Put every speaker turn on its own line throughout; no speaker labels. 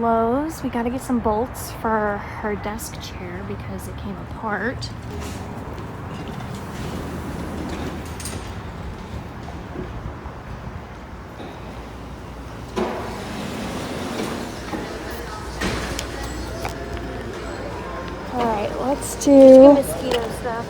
Lowe's. We gotta get some bolts for her desk chair because it came apart. All right, let's do mosquito stuff.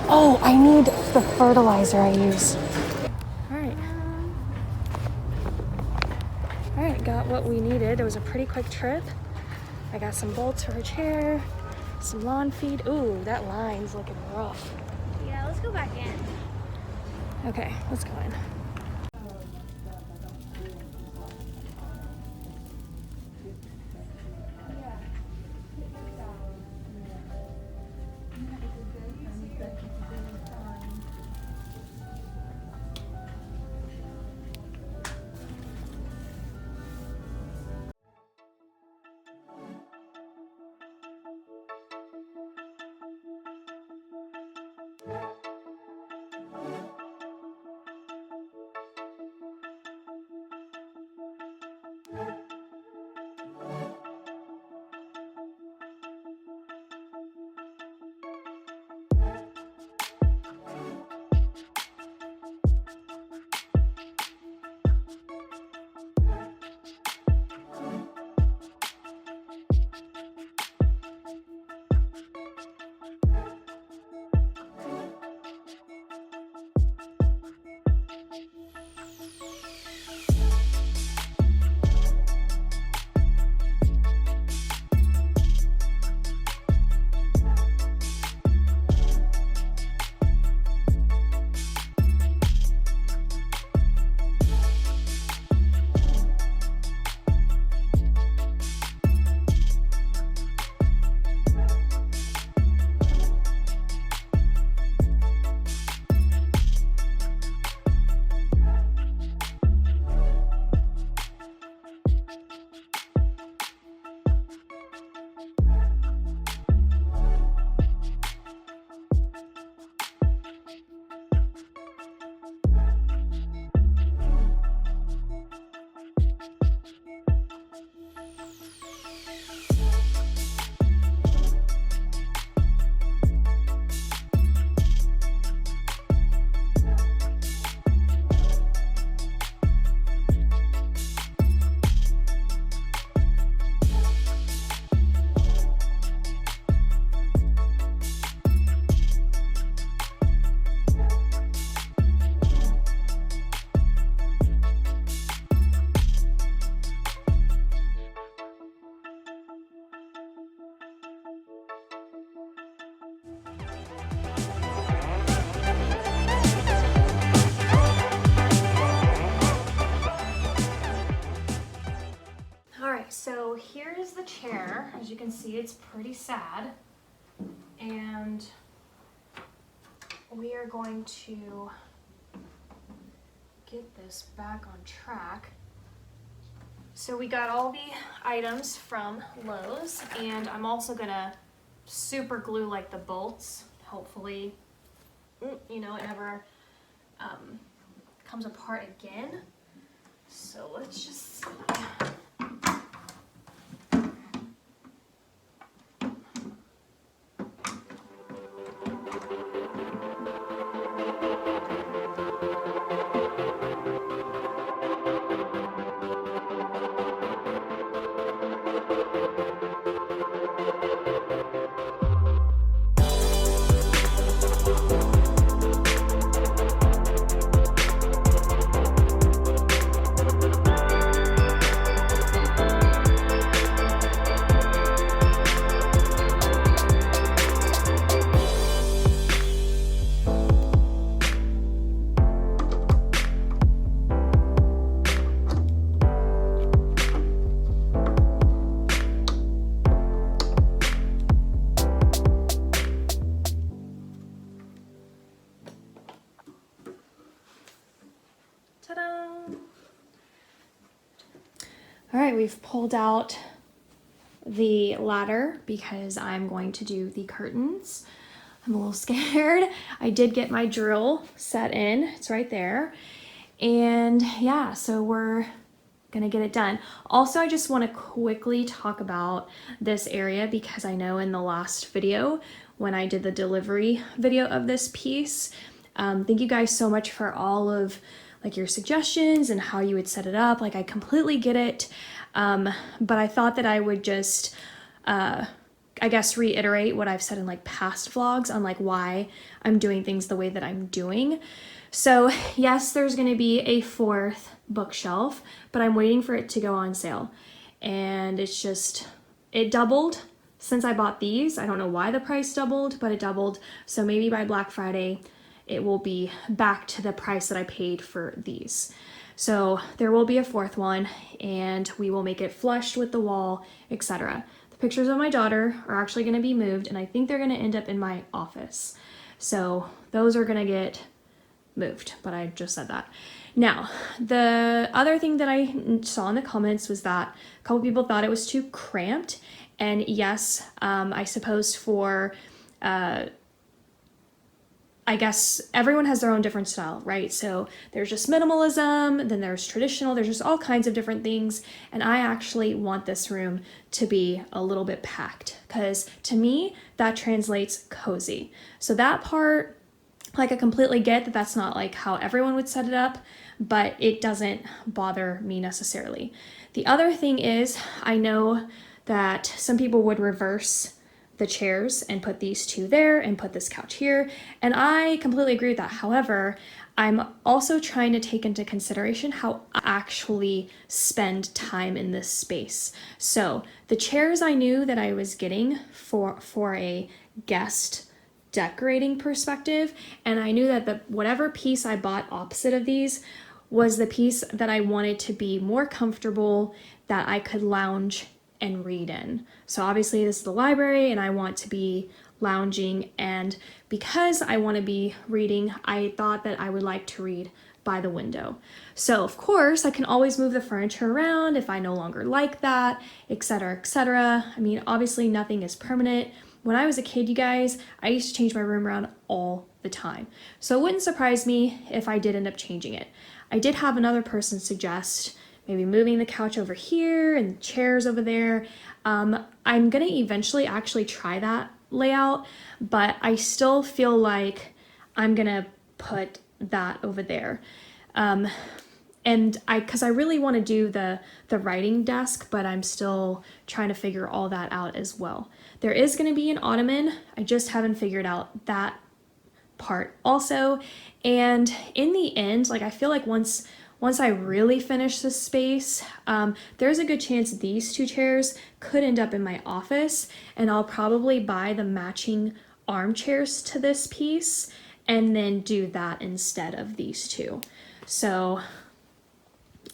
Oh, I need the fertilizer I use. All right, got what we needed. It was a pretty quick trip. I got some bolts for her chair, some lawn feed. Ooh, that line's looking rough.
Yeah, let's go back in.
Okay, let's go in. So here's the chair. As you can see, it's pretty sad. And we are going to get this back on track. So we got all the items from Lowe's, and I'm also gonna super glue like the bolts. Hopefully, you know, it never comes apart again. So let's just see. All right, we've pulled out the ladder because I'm going to do the curtains. I'm a little scared. I did get my drill set in. It's right there. And yeah, so we're gonna get it done. Also, I just want to quickly talk about this area because I know in the last video when I did the delivery video of this piece, thank you guys so much for all of like your suggestions and how you would set it up. Like I completely get it, but I thought that I would just I guess reiterate what I've said in like past vlogs on like why I'm doing things the way that I'm doing. So yes, there's going to be a 4th bookshelf, but I'm waiting for it to go on sale. And it doubled since I bought these. I don't know why the price doubled, but it doubled. So maybe by Black Friday, it will be back to the price that I paid for these. So there will be a 4th one and we will make it flushed with the wall, etc. The pictures of my daughter are actually going to be moved and I think they're going to end up in my office. So those are going to get moved, but I just said that. Now, the other thing that I saw in the comments was that a couple people thought it was too cramped. And yes, I suppose for, I guess everyone has their own different style, right? So there's just minimalism, then there's traditional, there's just all kinds of different things. And I actually want this room to be a little bit packed because to me, that translates cozy. So that part, like I completely get that that's not like how everyone would set it up, but it doesn't bother me necessarily. The other thing is I know that some people would reverse the chairs and put these 2 there and put this couch here. And I completely agree with that. However, I'm also trying to take into consideration how I actually spend time in this space. So the chairs I knew that I was getting for a guest decorating perspective, and I knew that whatever piece I bought opposite of these was the piece that I wanted to be more comfortable, that I could lounge and read in. So obviously this is the library and I want to be lounging, and because I want to be reading, I thought that I would like to read by the window. So of course I can always move the furniture around if I no longer like that, etc., etc. I mean, obviously nothing is permanent. When I was a kid, you guys, I used to change my room around all the time. So it wouldn't surprise me if I did end up changing it. I did have another person suggest maybe moving the couch over here and chairs over there. I'm gonna eventually actually try that layout, but I still feel like I'm gonna put that over there. And because I really want to do the writing desk, but I'm still trying to figure all that out as well. There is going to be an ottoman. I just haven't figured out that part also. And in the end, like I feel like once I really finish this space, there's a good chance these 2 chairs could end up in my office, and I'll probably buy the matching armchairs to this piece and then do that instead of these 2. So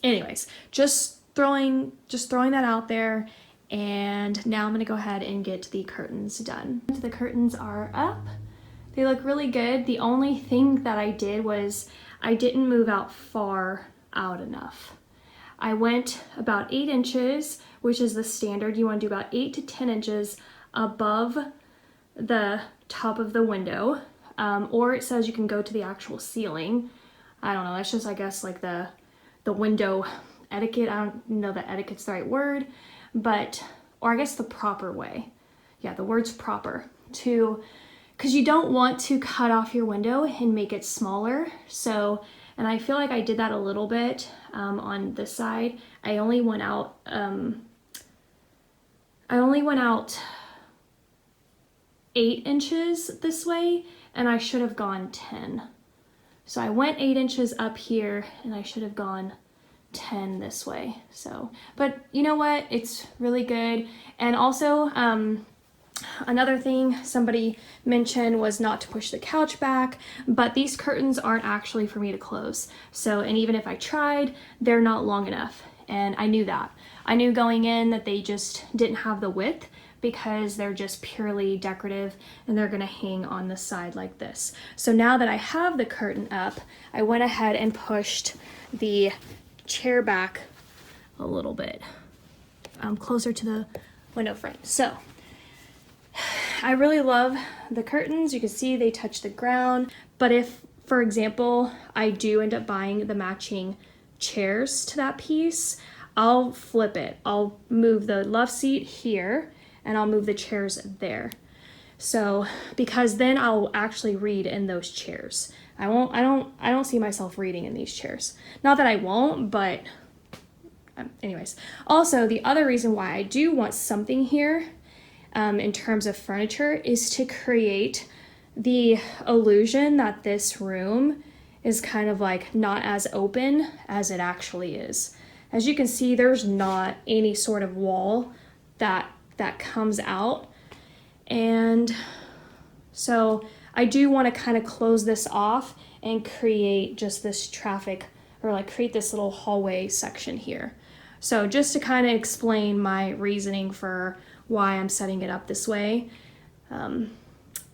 anyways, just throwing that out there. And now I'm gonna go ahead and get the curtains done. The curtains are up. They look really good. The only thing that I did was I didn't move out far out enough. I went about 8 inches, which is the standard. You want to do about 8 to 10 inches above the top of the window, or it says you can go to the actual ceiling. I don't know, that's just I guess like the window etiquette. I don't know that etiquette's the right word, but, or I guess the proper way. Yeah, the word's proper, because you don't want to cut off your window and make it smaller. So, and I feel like I did that a little bit on this side. I only went out 8 inches this way, and I should have gone 10. So I went 8 inches up here and I should have gone 10 this way. So, but you know what? It's really good. And also, another thing somebody mentioned was not to push the couch back, but these curtains aren't actually for me to close. So, and even if I tried, they're not long enough. And I knew that. I knew going in that they just didn't have the width because they're just purely decorative and they're gonna hang on the side like this. So now that I have the curtain up, I went ahead and pushed the chair back a little bit closer to the window frame. So I really love the curtains. You can see they touch the ground, but if, for example, I do end up buying the matching chairs to that piece, I'll flip it. I'll move the love seat here and I'll move the chairs there. So, because then I'll actually read in those chairs. I don't see myself reading in these chairs. Not that I won't, but anyways. Also, the other reason why I do want something here in terms of furniture is to create the illusion that this room is kind of like not as open as it actually is. As you can see, there's not any sort of wall that comes out. And so I do want to kind of close this off and create just this traffic, or like create this little hallway section here. So just to kind of explain my reasoning for why I'm setting it up this way.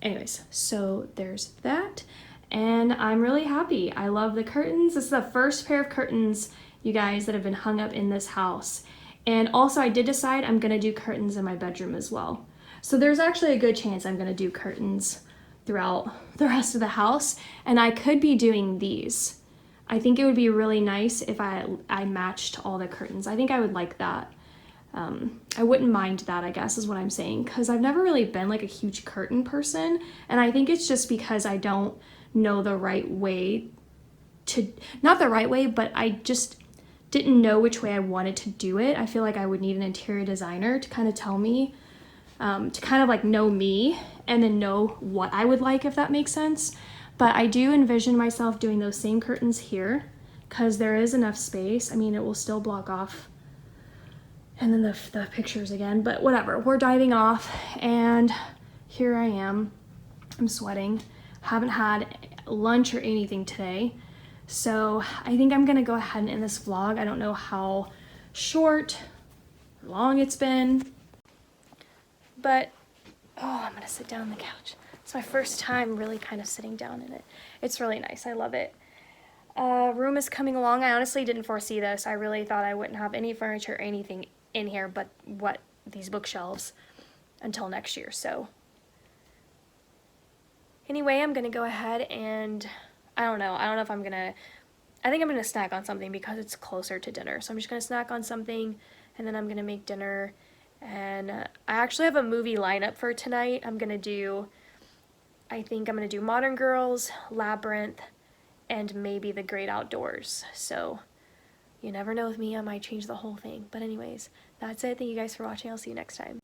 Anyways, so there's that. And I'm really happy. I love the curtains. This is the first pair of curtains, you guys, that have been hung up in this house. And also I did decide I'm gonna do curtains in my bedroom as well. So there's actually a good chance I'm gonna do curtains throughout the rest of the house. And I could be doing these. I think it would be really nice if I matched all the curtains. I think I would like that. I wouldn't mind that, I guess, is what I'm saying, because I've never really been like a huge curtain person, and I think it's just because I don't know the right way to, not the right way, but I just didn't know which way I wanted to do it. I feel like I would need an interior designer to kind of tell me, to kind of like know me and then know what I would like, if that makes sense. But I do envision myself doing those same curtains here because there is enough space. I mean, it will still block off and then the pictures again, but whatever. We're diving off and here I am. I'm sweating. Haven't had lunch or anything today. So I think I'm gonna go ahead and end this vlog. I don't know how short or long it's been, but oh, I'm gonna sit down on the couch. It's my first time really kind of sitting down in it. It's really nice, I love it. Room is coming along. I honestly didn't foresee this. I really thought I wouldn't have any furniture or anything in here but these bookshelves until next year. So anyway, I'm gonna go ahead and I don't know if I'm gonna, I think I'm gonna snack on something because it's closer to dinner. So I'm just gonna snack on something and then I'm gonna make dinner. And I actually have a movie lineup for tonight. I think I'm gonna do Modern Girls, Labyrinth, and maybe The Great Outdoors. So you never know with me, I might change the whole thing. But anyways, that's it. Thank you guys for watching. I'll see you next time.